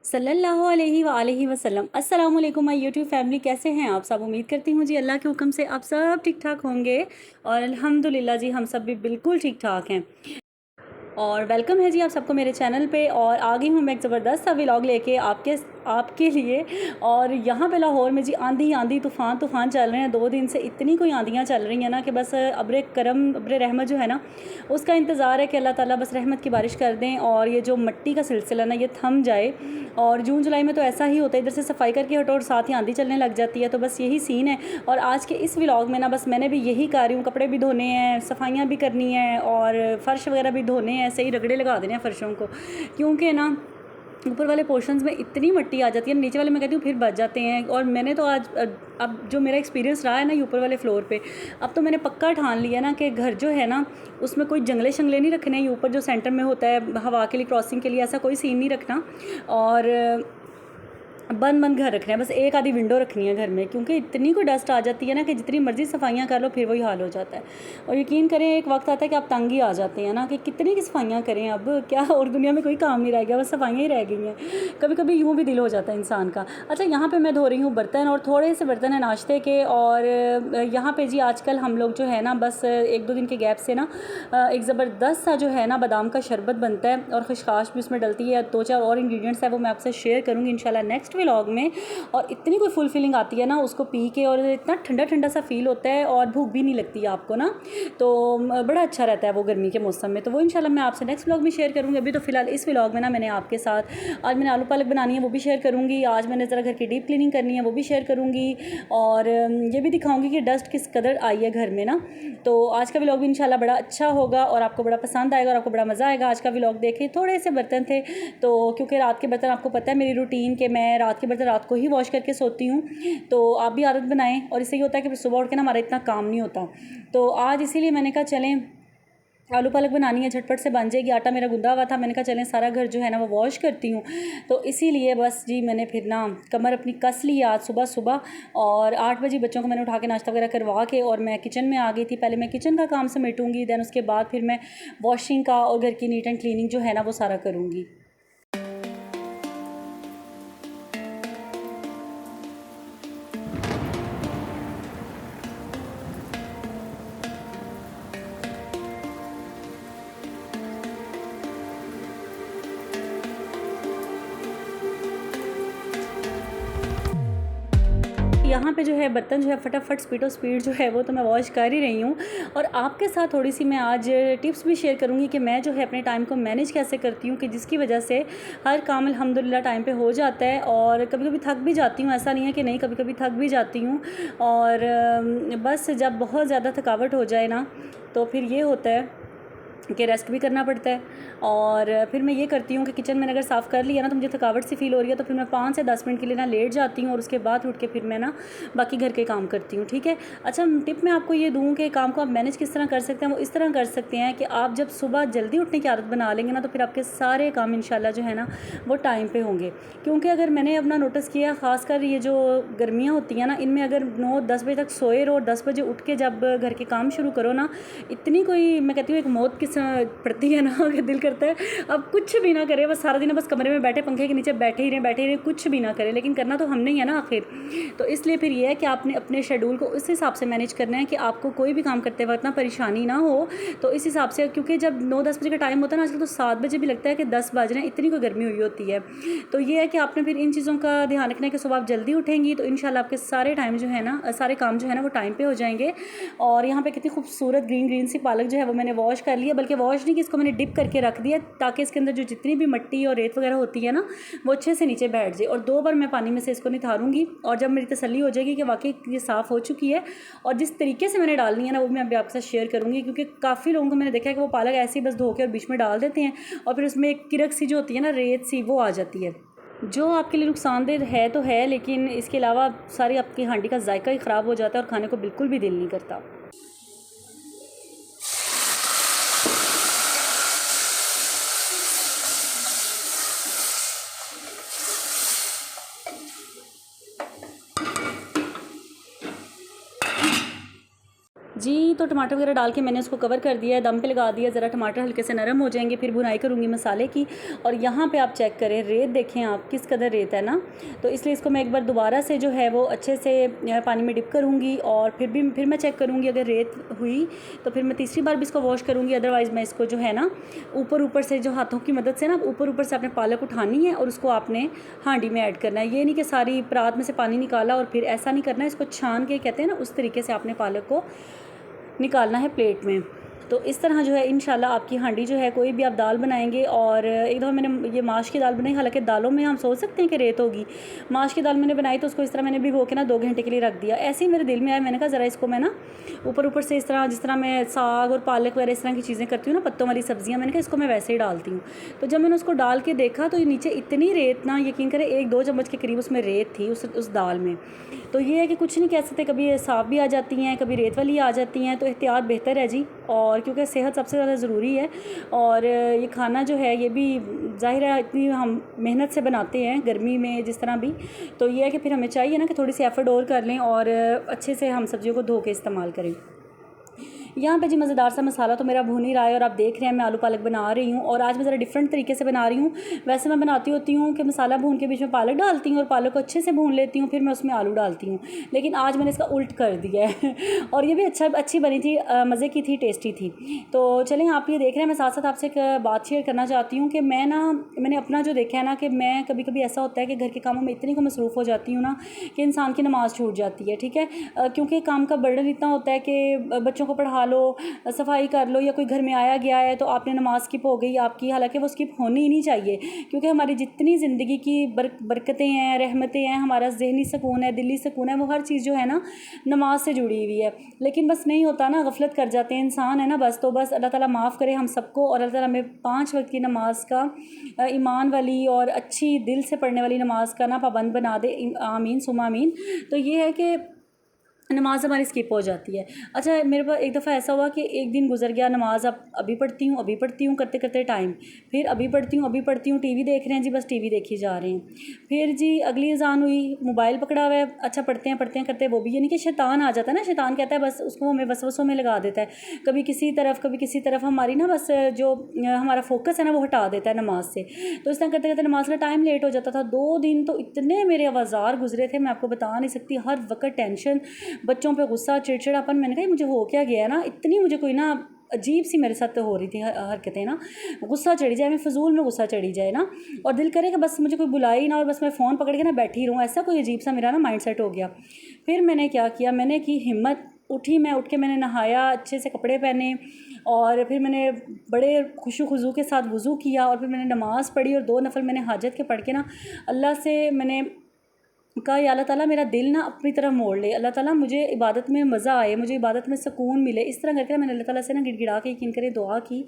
सल्लल्लाहु अलैहि वसल्लम। अस्सलाम वालेकुम माय यूट्यूब फैमिली, कैसे हैं आप सब। उम्मीद करती हूँ जी अल्लाह के हुक्म से आप सब ठीक ठाक होंगे और अल्हम्दुलिल्लाह जी हम सब भी बिल्कुल ठीक ठाक हैं। और वेलकम है जी आप सबको मेरे चैनल पे। और आ गई हूँ मैं एक ज़बरदस्त सा व्लॉग लेके आपके लिए। और यहाँ पे लाहौर में जी आंधी आंधी तूफ़ान तूफ़ान चल रहे हैं। 2 दिन से इतनी कोई आंधियाँ चल रही हैं ना कि बस अब्र करम अब्र रहमत जो है ना उसका इंतज़ार है कि अल्लाह ताला बस रहमत की बारिश कर दें और ये जो मिट्टी का सिलसिला ना ये थम जाए। और जून जुलाई में तो ऐसा ही होता है, इधर से सफाई करके हटो और साथ ही आंधी चलने लग जाती है। तो बस यही सीन है। और आज के इस व्लॉग में ना बस मैंने भी यही कर रही हूँ, कपड़े भी धोने हैं, सफाइयाँ भी करनी है और फ़र्श वगैरह भी धोने हैं, सही रगड़े लगा देने हैं फ़र्शों को। क्योंकि ना ऊपर वाले पोर्शंस में इतनी मिट्टी आ जाती है, नीचे वाले मैं कहती हूँ फिर बच जाते हैं। और मैंने तो आज अब जो मेरा एक्सपीरियंस रहा है ना ये ऊपर वाले फ्लोर पे, अब तो मैंने पक्का ठान लिया ना कि घर जो है ना उसमें कोई जंगले शंगले नहीं रखने। ये ऊपर जो सेंटर में होता है हवा के लिए, क्रॉसिंग के लिए, ऐसा कोई सीन नहीं रखना। और बंद बंद घर रखना है, बस एक आधी विंडो रखनी है घर में, क्योंकि इतनी कोई डस्ट आ जाती है ना कि जितनी मर्ज़ी सफाइयाँ कर लो फिर वही हाल हो जाता है। और यकीन करें एक वक्त आता है कि आप तंग ही आ जाते हैं ना कि कितनी की सफाइयाँ करें, अब क्या और दुनिया में कोई काम नहीं रह गया, बस सफाइयाँ ही रह गई हैं। कभी कभी यूँ भी दिल हो जाता है इंसान का। अच्छा, यहाँ पर मैं धो रही हूँ बर्तन और थोड़े से बर्तन हैं नाश्ते के। और यहाँ पर जी आजकल हम लोग जो है ना बस 1-2 दिन के गैप से ना एक ज़बरदस्त सा जो है ना बादाम का शरबत बनता है और खशखाश भी उसमें डलती है। 2-4 और इंग्रेडिएंट्स है वो मैं आपसे शेयर करूँगी इंशाल्लाह नेक्स्ट व्लॉग में। और इतनी कोई फुल फीलिंग आती है ना उसको पी के, और इतना ठंडा ठंडा सा फील होता है और भूख भी नहीं लगती है आपको ना। तो बड़ा अच्छा रहता है वो गर्मी के मौसम में। तो वो इंशाल्लाह मैं आपसे नेक्स्ट व्लॉग में शेयर करूँगी। अभी तो फिलहाल इस व्लॉग में ना मैंने आपके साथ आज मैंने आलू पालक बनानी है वो भी शेयर करूँगी। आज मैंने ज़रा घर की डीप क्लीनिंग करनी है वो भी शेयर करूँगी। और ये भी दिखाऊँगी कि डस्ट किस कदर आई है घर में ना। तो आज का व्लॉग भी इंशाल्लाह बड़ा अच्छा होगा और आपको बड़ा पसंद आएगा और आपको बड़ा मज़ा आएगा। आज का व्लॉग देखे थोड़े से बर्तन थे तो, क्योंकि रात के बर्तन आपको पता है मेरी रूटीन के मैं रात के बर्तन रात को ही वॉश करके सोती हूँ। तो आप भी आदत बनाएं और इससे ये होता है कि सुबह उठ के ना हमारा इतना काम नहीं होता। तो आज इसीलिए मैंने कहा चलें आलू पालक बनानी है, झटपट से बन जाएगी। आटा मेरा गूंदा हुआ था, मैंने कहा चलें सारा घर जो है ना वो वॉश करती हूँ। तो इसीलिए बस जी मैंने फिर ना कमर अपनी कस ली आज सुबह सुबह। और 8 बजे बच्चों को मैंने उठा के नाश्ता वगैरह करवा के और मैं किचन में आ गई थी। पहले मैं किचन का काम समेटूँगी, दैन उसके बाद फिर मैं वॉशिंग का और घर की नीट एंड क्लीनिंग जो है ना वो सारा करूँगी। यहाँ पे जो है बर्तन जो है फटाफट स्पीड जो है वो तो मैं वॉश कर ही रही हूँ। और आपके साथ थोड़ी सी मैं आज टिप्स भी शेयर करूँगी कि मैं जो है अपने टाइम को मैनेज कैसे करती हूँ कि जिसकी वजह से हर काम अल्हम्दुलिल्लाह टाइम पे हो जाता है। और कभी कभी थक भी जाती हूँ, ऐसा नहीं है कि नहीं, कभी कभी थक भी जाती हूँ। और बस जब बहुत ज़्यादा थकावट हो जाए ना तो फिर ये होता है कि रेस्ट भी करना पड़ता है। और फिर मैं ये करती हूँ कि किचन मैंने अगर साफ़ कर लिया ना तो मुझे थकावट सी फील हो रही है तो फिर मैं 5 से 10 मिनट के लिए ना लेट जाती हूँ और उसके बाद उठ के फिर मैं ना बाकी घर के काम करती हूँ। ठीक है। अच्छा, टिप मैं आपको ये दूँ कि काम को आप मैनेज किस तरह कर सकते हैं। वो इस तरह कर सकते हैं कि आप जब सुबह जल्दी उठने की आदत बना लेंगे ना तो फिर आपके सारे काम इंशाल्लाह जो है ना वो टाइम पर होंगे। क्योंकि अगर मैंने अपना नोटिस किया, ख़ासकर ये जो गर्मियाँ होती हैं ना इनमें अगर 9-10 बजे तक सोए रहो और 10 बजे उठ के जब घर के काम शुरू करो ना, इतनी कोई मैं कहती हूँ एक मौत किस पड़ती है ना कि दिल करता है अब कुछ भी ना करे, बस सारा दिन बस कमरे में बैठे पंखे के नीचे बैठे ही रहे कुछ भी ना करें। लेकिन करना तो हमने ही है ना आखिर। तो इसलिए फिर ये है कि आपने अपने शेड्यूल को इस हिसाब से मैनेज करना है कि आपको कोई भी काम करते वक्त ना परेशानी ना हो। तो इस हिसाब से, क्योंकि जब 9-10 बजे का टाइम होता है ना आजकल तो 7 बजे भी लगता है कि 10 बज रहे हैं, इतनी कोई गर्मी हुई होती है। तो ये है कि आपने फिर इन चीज़ों का ध्यान रखना है कि सुबह आप जल्दी उठेंगी तो इंशाल्लाह आपके सारे टाइम जो है ना सारे काम जो है ना वो टाइम पर हो जाएंगे। और यहाँ पर कितनी खूबसूरत ग्रीन सी पालक जो है वो मैंने वॉश कर लिया, बल्कि वॉश नहीं कि इसको मैंने डिप करके रख दिया ताकि इसके अंदर जो जितनी भी मिट्टी और रेत वगैरह होती है ना वो अच्छे से नीचे बैठ जाए। और 2 बार मैं पानी में से इसको निथारूंगी और जब मेरी तसल्ली हो जाएगी कि वाकई ये साफ़ हो चुकी है और जिस तरीके से मैंने डालनी है ना वो मैं अभी आपके साथ शेयर करूँगी। क्योंकि काफ़ी लोगों को मैंने देखा है कि वो पालक ऐसे ही बस धो के और बीच में डाल देते हैं और फिर उसमें एक किरक सी जो होती है ना, रेत सी, वो आ जाती है जो आपके लिए नुकसानदेह है तो है, लेकिन इसके अलावा सारी आपकी हांडी का जायका ही ख़राब हो जाता है और खाने को बिल्कुल भी दिल नहीं करता। जी तो टमाटर वगैरह डाल के मैंने उसको कवर कर दिया है, दम पे लगा दिया। ज़रा टमाटर हल्के से नरम हो जाएंगे फिर भुनाई करूँगी मसाले की। और यहाँ पे आप चेक करें, रेत देखें आप किस कदर रेत है ना, तो इसलिए इसको मैं एक बार दोबारा से जो है वो अच्छे से पानी में डिप करूँगी और फिर मैं चेक करूँगी। अगर रेत हुई तो फिर मैं तीसरी बार भी इसको वॉश करूँगी। अदरवाइज़ मैं इसको जो है ना ऊपर से जो हाथों की मदद से ना ऊपर से आपने पालक उठानी है और उसको आपने हांडी में ऐड करना है। ये नहीं कि सारी परात में से पानी निकाला और फिर ऐसा नहीं करना है। इसको छान के कहते हैं ना, उस तरीके से आपने पालक को निकालना है प्लेट में। तो इस तरह जो है इंशाल्लाह आपकी हांडी जो है, कोई भी आप दाल बनाएंगे। और एक दफ़ा मैंने ये माश की दाल बनाई, हालांकि दालों में हम सोच सकते हैं कि रेत होगी। माश की दाल मैंने बनाई तो उसको इस तरह मैंने भिगो के ना 2 घंटे के लिए रख दिया। ऐसे ही मेरे दिल में आया, मैंने कहा ज़रा इसको मैं ना ऊपर से इस तरह, जिस तरह मैं साग और पालक वगैरह इस तरह की चीज़ें करती हूँ ना, पत्तों वाली सब्जियाँ, मैंने कहा इसको मैं वैसे ही डालती हूँ। तो जब मैंने उसको डाल के देखा तो नीचे इतनी रेत ना, यकीन करें 1-2 चम्मच के करीब उसमें रेत थी उस दाल में। तो ये है कि कुछ नहीं कह सकते, कभी साफ़ भी आ जाती हैं, कभी रेत वाली आ जाती हैं। तो एहतियात बेहतर है जी, और क्योंकि सेहत सबसे ज़्यादा ज़रूरी है। और ये खाना जो है ये भी ज़ाहिर है इतनी हम मेहनत से बनाते हैं गर्मी में जिस तरह भी, तो ये है कि फिर हमें चाहिए ना कि थोड़ी सी एफ़र्ट और कर लें और अच्छे से हम सब्जियों को धो के इस्तेमाल करें। यहाँ पे जी मज़ेदार सा मसाला तो मेरा भून ही रहा है और आप देख रहे हैं मैं आलू पालक बना रही हूँ। और आज मैं ज़रा डिफरेंट तरीके से बना रही हूँ। वैसे मैं बनाती होती हूँ कि मसाला भून के बीच में पालक डालती हूँ और पालक को अच्छे से भून लेती हूँ, फिर मैं उसमें आलू डालती हूँ। लेकिन आज मैंने इसका उल्ट कर दिया है और ये भी अच्छी बनी थी, मज़े की थी, टेस्टी थी। तो चलें, आप ये देख रहे हैं, मैं साथ साथ आपसे एक बात शेयर करना चाहती हूँ कि मैंने अपना जो देखा है ना, कि मैं कभी कभी ऐसा होता है कि घर के कामों में इतनी को मसरूफ़ हो जाती हूँ ना कि इंसान की नमाज़ छूट जाती है। ठीक है, क्योंकि काम का बर्डन इतना होता है कि बच्चों को पढ़ा लो, सफाई कर लो, या कोई घर में आया गया है तो आपने नमाज़ स्किप हो गई आपकी, हालांकि वो स्किप होनी ही नहीं चाहिए। क्योंकि हमारी जितनी ज़िंदगी की बरकतें हैं, रहमतें हैं, हमारा जहनी सुकून है, दिली सुकून है, वो हर चीज़ जो है ना नमाज से जुड़ी हुई है। लेकिन बस नहीं होता ना, गफलत कर जाते हैं इंसान, है ना। बस तो बस अल्लाह ताला माफ़ करे हम सबको, और अल्लाह ताला हमें 5 वक्त की नमाज का ईमान वाली और अच्छी दिल से पढ़ने वाली नमाज का ना पाबंद बना दे। आमीन सुमा आमीन। तो ये है कि नमाज़ हमारी स्किप हो जाती है। अच्छा, मेरे पास एक दफ़ा ऐसा हुआ कि एक दिन गुजर गया, नमाज़ अब अभी पढ़ती हूँ करते करते टाइम, फिर अभी पढ़ती हूँ, टीवी देख रहे हैं जी, बस टीवी देखी जा रहे हैं। फिर जी अगली अज़ान हुई, मोबाइल पकड़ा हुआ है, अच्छा पढ़ते हैं करते वो भी, यानी कि शैतान आ जाता है ना, शैतान कहता है बस उसको हमें वसवसों में लगा देता है, कभी किसी तरफ हमारी ना बस जो हमारा फोकस है ना वो हटा देता है नमाज से। तो इस तरह करते करते नमाज का टाइम लेट हो जाता था। 2 दिन तो इतने मेरे अवाज़ार गुजरे थे, मैं आपको बता नहीं सकती। हर वक्त टेंशन, बच्चों पे गुस्सा, चिड़चिड़ापन। मैंने कहा मुझे हो क्या गया ना, इतनी मुझे कोई ना अजीब सी मेरे साथ हो रही थी हरकतें ना, गुस्सा चढ़ी जाए, मैं फजूल में गुस्सा चढ़ी जाए ना, और दिल करे कि बस मुझे कोई बुलाई ना और बस मैं फ़ोन पकड़ के ना बैठी रहूँ, ऐसा कोई अजीब सा मेरा ना माइंड सेट हो गया। फिर मैंने क्या किया, मैंने की हिम्मत, उठ के मैंने नहाया, अच्छे से कपड़े पहने, और फिर मैंने बड़े खुशू खुजू के साथ वज़ू किया, और फिर मैंने नमाज़ पढ़ी और 2 नफल मैंने हाजत के पढ़ के ना अल्लाह से मैंने कहा, या अल्लाह ताला मेरा दिल ना अपनी तरफ मोड़ ले, अल्लाह ताला मुझे इबादत में मज़ा आए, मुझे इबादत में सुकून मिले। इस तरह करके मैंने अल्लाह ताला से ना गिड़गिड़ा के यकीन करे दुआ की।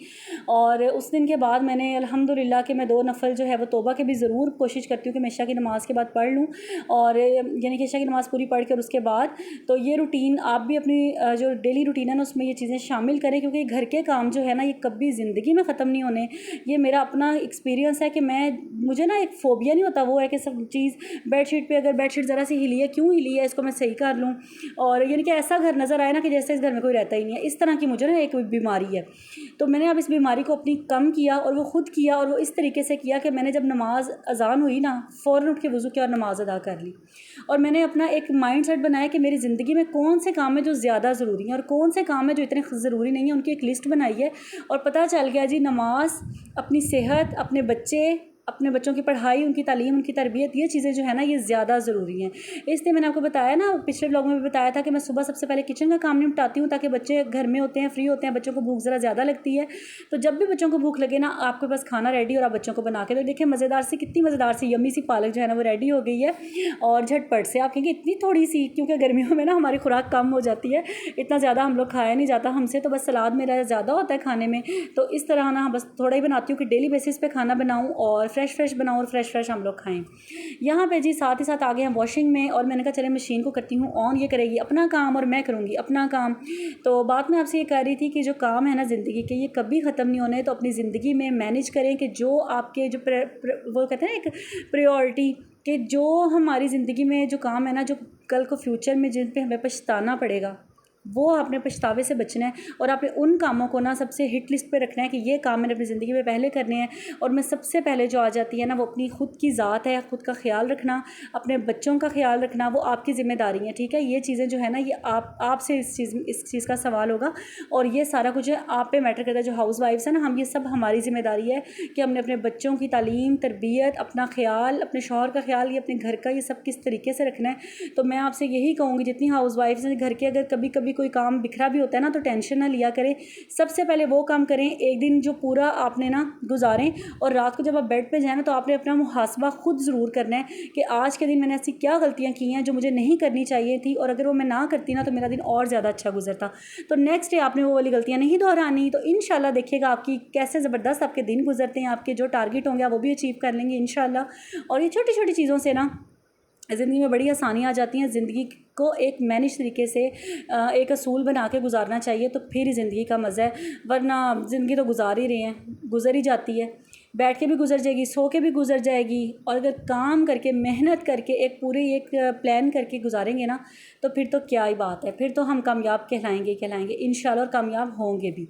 और उस दिन के बाद मैंने अल्हम्दुलिल्लाह कि मैं 2 नफल जो है वो तौबा के भी ज़रूर कोशिश करती हूँ कि मैं इशा की नमाज़ के बाद पढ़ लूँ, और यानी कि इशा की नमाज़ पूरी पढ़ कर उसके बाद। तो ये रूटीन आप भी अपनी जो डेली रूटीन है ना उसमें ये चीज़ें शामिल करें, क्योंकि घर के काम जो है ना ये कभी ज़िंदगी में ख़त्म नहीं होने। ये मेरा अपना एक्सपीरियंस है कि मुझे ना एक फ़ोबिया नहीं होता, वो है कि सब चीज़ बेडशीट पे, अगर बेडशीट ज़रा सी हिली है, क्यों हिली है, इसको मैं सही कर लूँ, और यानी कि ऐसा घर नज़र आए ना कि जैसे इस घर में कोई रहता ही नहीं है, इस तरह की मुझे ना एक बीमारी है। तो मैंने अब इस बीमारी को अपनी कम किया, और वो ख़ुद किया, और वो इस तरीके से किया कि मैंने जब नमाज अज़ान हुई ना फ़ौरन उठ के वज़ू किया और नमाज़ अदा कर ली। और मैंने अपना एक माइंड सेट बनाया कि मेरी ज़िंदगी में कौन से काम है जो ज़्यादा ज़रूरी हैं और कौन से काम है जो इतने ज़रूरी नहीं है, उनकी एक लिस्ट बनाई है। और पता चल गया जी, नमाज, अपनी सेहत, अपने बच्चों की पढ़ाई, उनकी तालीम, उनकी तरबियत, ये चीज़ें जो है ना ये ज़्यादा ज़रूरी हैं। इसलिए मैंने आपको बताया ना, पिछले व्लॉग में भी बताया था कि मैं सुबह सबसे पहले किचन का काम निपटाती हूँ, ताकि बच्चे घर में होते हैं, फ्री होते हैं, बच्चों को भूख ज़रा ज़्यादा लगती है। तो जब भी बच्चों को भूख लगे ना, आपके पास खाना रेडी और आप बच्चों को बना के दो। देखिए कितनी मज़ेदार सी यम्मी सी पालक जो है ना वो रेडी हो गई है, और झटपट से। आप कहेंगे इतनी थोड़ी सी, क्योंकि गर्मियों में ना हमारी खुराक कम हो जाती है, इतना ज़्यादा हम लोग खाया नहीं जाता हमसे, तो बस सलाद मेरा ज़्यादा होता है खाने में। तो इस तरह ना बस थोड़ा ही बनाती हूँ कि डेली बेसिस पे खाना बनाऊँ और फ्रेश बनाऊँ और फ्रेश हम लोग खाएं। यहाँ पे जी साथ ही साथ आ गए हैं वॉशिंग में, और मैंने कहा चले मशीन को करती हूँ ऑन, ये करेगी अपना काम और मैं करूँगी अपना काम। तो बात मैं आपसे ये कह रही थी कि जो काम है ना ज़िंदगी के, ये कभी ख़त्म नहीं होने। तो अपनी ज़िंदगी में मैनेज करें कि जो आपके जो वो कहते हैं ना एक प्रायोरिटी, कि जो हमारी ज़िंदगी में जो काम है ना, जो कल को फ्यूचर में जिन पे हमें पछताना पड़ेगा, वो आपने पछतावे से बचना है और आपने उन कामों को ना सबसे हिट लिस्ट पे रखना है कि ये काम मैंने अपनी ज़िंदगी में पहले करने हैं। और मैं सबसे पहले जो आ जाती है ना वो अपनी खुद की ज़ात है, खुद का ख्याल रखना, अपने बच्चों का ख्याल रखना, वो आपकी ज़िम्मेदारी है। ठीक है, ये चीज़ें जो है ना ये आपसे इस चीज़ का सवाल होगा और ये सारा कुछ आप पे मैटर करता है। जो हाउस वाइफ्स है ना, हम ये सब हमारी ज़िम्मेदारी है कि हमने अपने बच्चों की तालीम, तरबियत, अपना ख्याल, अपने शौहर का ख्याल, ये अपने घर का, ये सब किस तरीके से रखना है। तो मैं आपसे यही कहूँगी जितनी हाउस वाइफ्स हैं घर के, अगर कभी कभी कोई काम बिखरा भी होता है ना तो टेंशन ना लिया करें। सबसे पहले वो काम करें एक दिन जो पूरा आपने ना गुजारें, और रात को जब आप बेड पे जाए ना तो आपने अपना मुहासबा खुद ज़रूर करना है कि आज के दिन मैंने ऐसी क्या गलतियाँ की हैं जो मुझे नहीं करनी चाहिए थी, और अगर वो मैं ना करती ना तो मेरा दिन और ज़्यादा अच्छा गुजरता। तो नेक्स्ट डे आपने वो वाली गलतियाँ नहीं दोहरानी। तो इंशाल्लाह देखिएगा आपकी कैसे ज़बरदस्त आपके दिन गुजरते हैं, आपके जो टारगेट होंगे आप वो भी अचीव कर लेंगे इंशाल्लाह। और ये छोटी छोटी चीज़ों से ना ज़िंदगी में बड़ी आसानी आ जाती हैं। ज़िंदगी को एक मैनेज तरीके से एक असूल बना के गुजारना चाहिए, तो फिर ही ज़िंदगी का मज़ा है। वरना ज़िंदगी तो गुजार ही रहे हैं, गुजर ही जाती है, बैठ के भी गुजर जाएगी, सो के भी गुजर जाएगी। और अगर काम करके, मेहनत करके, एक पूरी एक प्लान करके गुजारेंगे ना तो फिर तो क्या ही बात है, फिर तो हम कामयाब कहलाएंगे इंशाल्लाह, और कामयाब होंगे भी।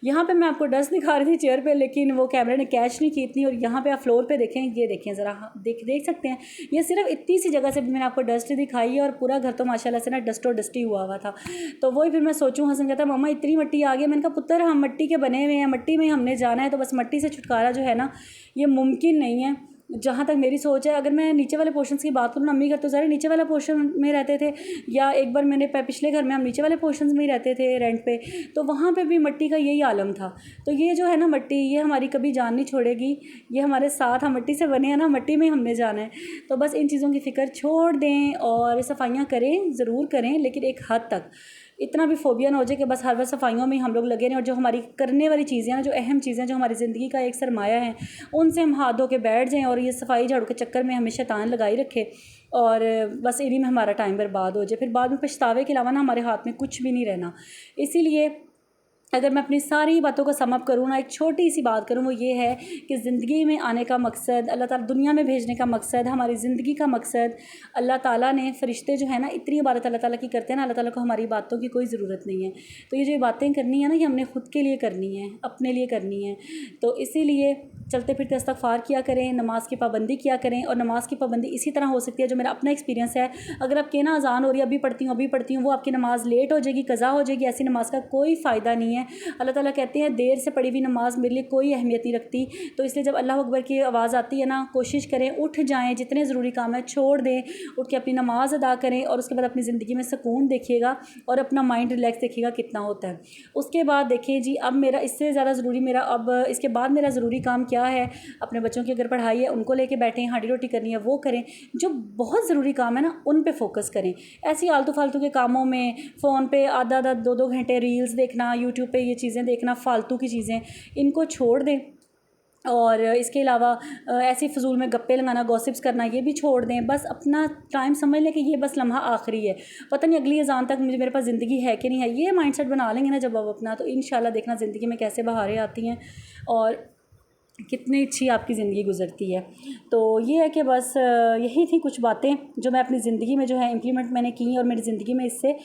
यहाँ पे मैं आपको डस्ट दिखा रही थी चेयर पे, लेकिन वो कैमरे ने कैच नहीं की इतनी। और यहाँ पे आप फ्लोर पे देखें, ये देखें ज़रा, देख सकते हैं, ये सिर्फ इतनी सी जगह से भी मैंने आपको डस्ट दिखाई है, और पूरा घर तो माशाल्लाह से ना डस्टो डस्टी हुआ था। तो वही फिर मैं सोचूँ, हसन कहता मम्मा इतनी मिट्टी आ गई। मैंने कहा पुत्र हम मिट्टी के बने हुए हैं, मिट्टी में ही हमने जाना है, तो बस मिट्टी से छुटकारा जो है ना ये मुमकिन नहीं है। जहाँ तक मेरी सोच है, अगर मैं नीचे वाले पोर्शन की बात करूँ ना, अम्मी घर तो सारे नीचे वाला पोर्शन में रहते थे, या एक बार मैंने पिछले घर में हम नीचे वाले पोर्शन में ही रहते थे रेंट पे, तो वहाँ पे भी मिट्टी का यही आलम था। तो ये जो है ना मिट्टी, ये हमारी कभी जान नहीं छोड़ेगी, ये हमारे साथ, हम मिट्टी से बने हैं ना, मिट्टी में हमने जाना है। तो बस इन चीज़ों की फ़िक्र छोड़ दें और सफाइयाँ करें, ज़रूर करें, लेकिन एक हद तक। इतना भी फोबिया ना हो जाए कि बस हर बार सफाइयों में हम लोग लगे रहें, और जो हमारी करने वाली चीज़ें हैं ना, जो अहम चीज़ें जो हमारी ज़िंदगी का एक सरमाया है, उनसे हम हाथ धो के बैठ जाएं, और ये सफाई झाड़ू के चक्कर में हमें शैतान लगाई रखे और बस इन्हीं में हमारा टाइम बर्बाद हो जाए। फिर बाद में पछतावे के अलावा ना हमारे हाथ में कुछ भी नहीं रहना। इसीलिए अगर मैं अपनी सारी बातों को समअप करूँ ना, एक छोटी सी बात करूँ, वो ये है कि ज़िंदगी में आने का मकसद, अल्लाह ताला दुनिया में भेजने का मकसद, हमारी ज़िंदगी का मकसद, अल्लाह ताला ने, फ़रिश्ते जो है ना इतनी इबादत अल्लाह ताला की करते हैं ना, अल्लाह ताला को हमारी बातों की कोई ज़रूरत नहीं है। तो ये जो बातें करनी है ना, ये हमने खुद के लिए करनी है, अपने लिए करनी है। तो इसीलिए चलते फिरते इस्तग़फ़ार किया करें, नमाज़ की पाबंदी किया करें। और नमाज़ की पाबंदी इसी तरह हो सकती है, जो मेरा अपना एक्सपीरियंस है, अगर आप कहना अज़ान हो रही है अभी पढ़ती हूँ, वो आपकी नमाज़ लेट हो जाएगी, कज़ा हो जाएगी, ऐसी नमाज़ का कोई फ़ायदा नहीं है। अल्लाह ताला कहते हैं देर से पढ़ी हुई नमाज़ मेरे लिए कोई अहमियत नहीं रखती। तो इसलिए जब अल्लाह अकबर की आवाज़ आती है ना, कोशिश करें उठ जाएँ, जितने ज़रूरी काम है छोड़ दें, उठ के अपनी नमाज़ अदा करें, और उसके बाद अपनी ज़िंदगी में सुकून देखिएगा और अपना माइंड रिलैक्स देखिएगा कितना होता है। उसके बाद देखें जी, अब मेरा इससे ज़्यादा ज़रूरी, मेरा अब इसके बाद मेरा ज़रूरी काम क्या है, अपने बच्चों की अगर पढ़ाई है उनको लेके बैठे हैं, हांडी रोटी करनी है वो करें। जो बहुत ज़रूरी काम है ना उन पे फोकस करें। ऐसी आलतू फालतू के कामों में, फ़ोन पे आधा आधा 2-2 घंटे रील्स देखना, यूट्यूब पे ये चीज़ें देखना, फालतू की चीज़ें, इनको छोड़ दें। और इसके अलावा ऐसी फ़िज़ूल में गप्पे लगाना, गॉसिप्स करना, ये भी छोड़ दें। बस अपना टाइम समझ लें कि ये बस लम्हा आखिरी है, पता नहीं अगली अज़ान तक मेरे पास ज़िंदगी है कि नहीं है। ये माइंडसेट बना लेंगे ना जब आप अपना, तो इंशाल्लाह देखना ज़िंदगी में कैसे बहारें आती हैं और कितनी अच्छी आपकी ज़िंदगी गुजरती है। तो ये है कि बस यही थी कुछ बातें जो मैं अपनी ज़िंदगी में जो है इम्प्लीमेंट मैंने की, और मेरी ज़िंदगी में इससे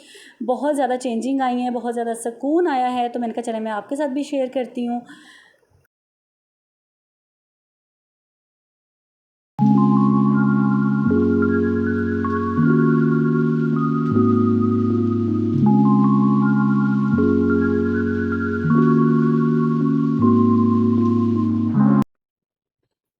बहुत ज़्यादा चेंजिंग आई है, बहुत ज़्यादा सुकून आया है। तो मैंने कहा चले मैं आपके साथ भी शेयर करती हूँ।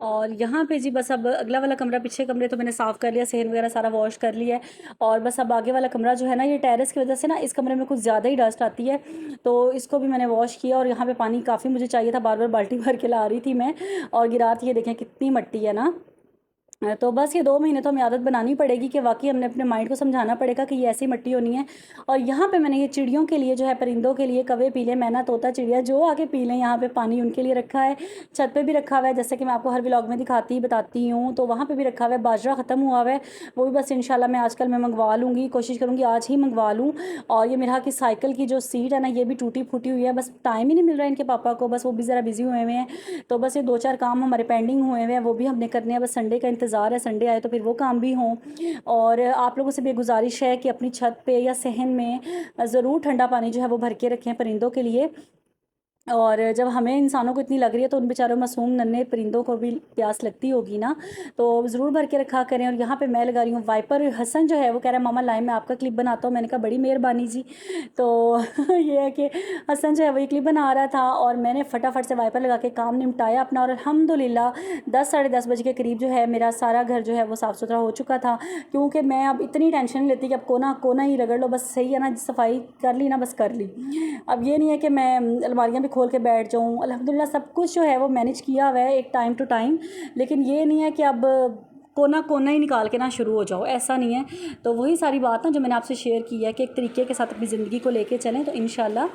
और यहाँ पे जी बस अब अगला वाला कमरा, पीछे कमरे तो मैंने साफ़ कर लिया, सहन वगैरह सारा वॉश कर लिया है। और बस अब आगे वाला कमरा जो है ना, ये टेरेस की वजह से ना इस कमरे में कुछ ज़्यादा ही डस्ट आती है, तो इसको भी मैंने वॉश किया। और यहाँ पे पानी काफ़ी मुझे चाहिए था, बार बार बाल्टी भर के ला रही थी मैं और गिरा रही थी। ये देखें कितनी मिट्टी है ना। तो बस ये 2 महीने तो हमें आदत बनानी पड़ेगी कि वाकई हमने अपने माइंड को समझाना पड़ेगा कि ये ऐसी मिट्टी होनी है। और यहाँ पे मैंने ये चिड़ियों के लिए जो है, परिंदों के लिए, कौवे पी लें, मैना, तोता, चिड़िया जो आके पी लें, यहाँ पे पानी उनके लिए रखा है। छत पे भी रखा हुआ है, जैसे कि मैं आपको हर व्लॉग में बताती हूँ, तो वहाँ पर भी रखा हुआ है। बाजरा ख़त्म हुआ हुआ है, वो भी बस इंशाल्लाह मैं आजकल मैं मंगवा लूँगी, कोशिश करूँगी आज ही मंगवा लूँ। और ये मेरा की साइकिल की जो सीट है ना, ये भी टूटी फूटी हुई है, बस टाइम ही नहीं मिल रहा है इनके पापा को, बस वो भी ज़रा बिज़ी हुए हुए हैं। तो बस ये 2-4 काम हमारे पेंडिंग हुए हुए हैं, वो भी हमने करने हैं, बस संडे का इंतज़ार इंतज़ार है संडे आए तो फिर वो काम भी हों। और आप लोगों से भी गुजारिश है कि अपनी छत पे या सहन में ज़रूर ठंडा पानी जो है वो भर के रखें परिंदों के लिए। और जब हमें इंसानों को इतनी लग रही है तो उन बेचारों मासूम नन्हे परिंदों को भी प्यास लगती होगी ना, तो ज़रूर भर के रखा करें। और यहाँ पे मैं लगा रही हूँ वाइपर। हसन जो है वो कह रहा है मामा लाए मैं आपका क्लिप बनाता हूँ। मैंने कहा बड़ी मेहरबानी जी। तो ये है कि हसन जो है वो ये क्लिप बना रहा था और मैंने फटाफट से वाइपर लगा के काम निपटाया अपना। और अल्हम्दुलिल्लाह 10 साढ़े 10 बजे के करीब जो है मेरा सारा घर जो है वो साफ़ सुथरा हो चुका था, क्योंकि मैं अब इतनी टेंशन नहीं लेती कि अब कोना कोना ही रगड़ लो बस, सही है ना, सफाई कर ली ना बस कर ली। अब ये नहीं है कि मैं अलमारियाँ भी खोल के बैठ जाऊँ। अल्हम्दुलिल्लाह सब कुछ जो है वो मैनेज किया हुआ है एक टाइम टू टाइम, लेकिन ये नहीं है कि अब कोना कोना ही निकाल के ना शुरू हो जाओ, ऐसा नहीं है। तो वही सारी बात ना जो मैंने आपसे शेयर की है कि एक तरीके के साथ अपनी ज़िंदगी को लेके चलें तो इंशाल्लाह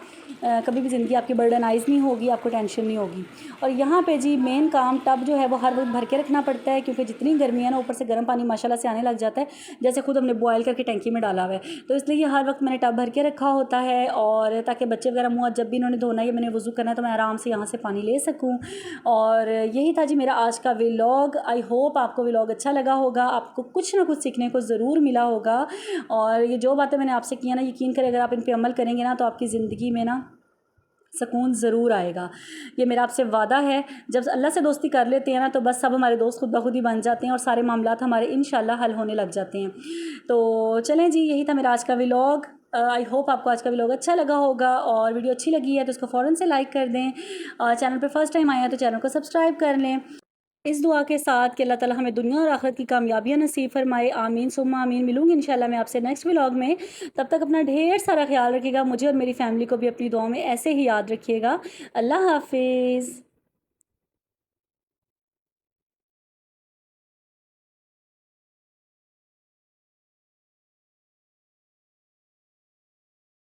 कभी भी ज़िंदगी आपकी बर्डनाइज नहीं होगी, आपको टेंशन नहीं होगी। और यहाँ पे जी मेन काम टब जो है वो हर वक्त भर के रखना पड़ता है, क्योंकि जितनी गर्मी है ना ऊपर से गर्म पानी माशाल्लाह से आने लग जाता है, जैसे खुद हमने बॉयल करके टैंकी में डाला हुआ है, तो इसलिए हर वक्त मैंने टब भर के रखा होता है। और ताकि बच्चे वगैरह मुँह जब भी इन्होंने धोना है या मैंने वज़ू करना है तो मैं आराम से यहाँ से पानी ले सकूँ। और यही था जी मेरा आज का व्लॉग। आई होप आपको व्लॉग अच्छा लगा होगा, आपको कुछ ना कुछ सीखने को ज़रूर मिला होगा। और ये जो बातें मैंने आपसे की ना, यकीन करें अगर आप इन पे अमल करेंगे ना तो आपकी ज़िंदगी में ना सुकून ज़रूर आएगा। ये मेरा आपसे वादा है। जब अल्लाह से दोस्ती कर लेते हैं ना तो बस सब हमारे दोस्त खुद ब खुद ही बन जाते हैं और सारे मामलात हमारे इंशाल्लाह हल होने लग जाते हैं। तो चलें जी, यही था मेरा आज का व्लॉग। आई होप आपको आज का व्लॉग अच्छा लगा होगा, और वीडियो अच्छी लगी है तो उसको फ़ौरन से लाइक कर दें। चैनल पे फर्स्ट टाइम आए हैं तो चैनल को सब्सक्राइब कर लें, इस दुआ के साथ कि अल्लाह ताला हमें दुनिया और आखिरत की कामयाबियाँ नसीब फरमाए। आमीन सुम्मा आमीन। मिलूंगी इंशाल्लाह मैं आपसे नेक्स्ट व्लॉग में। तब तक अपना ढेर सारा ख्याल रखिएगा, मुझे और मेरी फैमिली को भी अपनी दुआओं में ऐसे ही याद रखिएगा। अल्लाह हाफिज़।